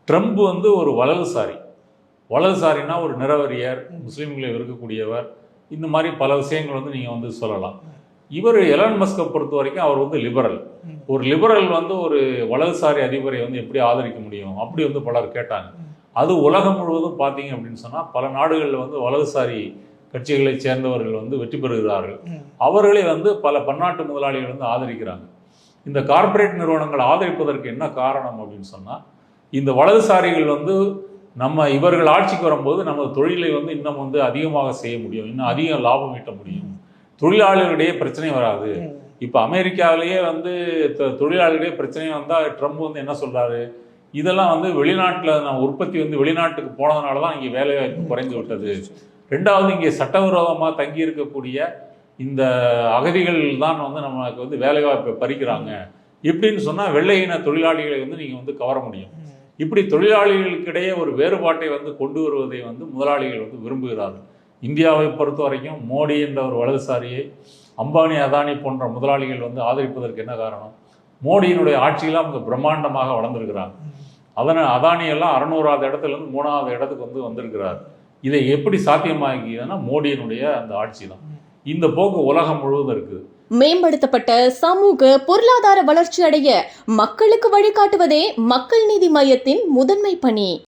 Trump வந்து ஒரு வலதுசாரினா ஒரு நிறவரியர், முஸ்லீம்களை வெறுக்கக்கூடியவர், இந்த மாதிரி பல விஷயங்கள் வந்து நீங்கள் வந்து சொல்லலாம். இவர் எலான் மஸ்கை பொறுத்த வரைக்கும் அவர் வந்து லிபரல். ஒரு லிபரல் வந்து ஒரு வலதுசாரி அதிபரை வந்து எப்படி ஆதரிக்க முடியும் அப்படி வந்து பலர் கேட்டாங்க. அது உலகம் முழுவதும் பார்த்தீங்க அப்படின்னு சொன்னால் பல நாடுகளில் வந்து வலதுசாரி கட்சிகளை சேர்ந்தவர்கள் வந்து வெற்றி பெறுகிறார்கள். அவர்களே வந்து பல பன்னாட்டு முதலாளிகள் வந்து ஆதரிக்கிறாங்க. இந்த கார்ப்பரேட் நிறுவனங்கள் ஆதரிப்பதற்கு என்ன காரணம் அப்படின்னு சொன்னால், இந்த வலதுசாரிகள் வந்து இவர்கள் ஆட்சிக்கு வரும்போது நமது தொழிலை வந்து இன்னும் வந்து அதிகமாக செய்ய முடியும், இன்னும் அதிக லாபம் ஈட்ட முடியும், தொழிலாளர்களிடையே பிரச்சனை வராது. இப்போ அமெரிக்காவிலேயே வந்து தொழிலாளர்களிடையே பிரச்சனை வந்தால் ட்ரம்ப் வந்து என்ன சொல்றாரு, இதெல்லாம் வந்து வெளிநாட்டில் நான் உற்பத்தி வந்து வெளிநாட்டுக்கு போனதுனால தான் இங்கே வேலைவாய்ப்பு குறைந்து விட்டது. ரெண்டாவது, இங்கே சட்டவிரோதமாக தங்கி இருக்கக்கூடிய இந்த அகதிகள் தான் வந்து நமக்கு வந்து வேலைவாய்ப்பை பறிக்கிறாங்க. இப்படின்னு சொன்னால் வெள்ளை இன தொழிலாளிகளை வந்து நீங்கள் வந்து கவர முடியும். இப்படி தொழிலாளிகளுக்கிடையே ஒரு வேறுபாட்டை வந்து கொண்டு வருவதை வந்து முதலாளிகள் வந்து விரும்புகிறார்கள். இந்தியாவை பொறுத்த வரைக்கும் மோடி என்ற ஒரு வலதுசாரியை அம்பானி, அதானி போன்ற முதலாளிகள் வந்து ஆதரிப்பதற்கு என்ன காரணம்? மோடியினுடைய ஆட்சியெல்லாம் அவங்க பிரம்மாண்டமாக வளர்ந்துருக்கிறாங்க. அதானி எல்லாம் 600வது இடத்துலேருந்து 3வது இடத்துக்கு வந்து வந்திருக்கிறார். இதை எப்படி சாத்தியமாகியதுன்னா மோடியினுடைய அந்த ஆட்சி தான். இந்த போக்கு உலகம் முழுவதும் இருக்குது. மேம்படுத்தப்பட்ட சமூக பொருளாதார வளர்ச்சி அடைய மக்களுக்கு வழிகாட்டுவதே மக்கள் நீதி மையத்தின் முதன்மை பணி.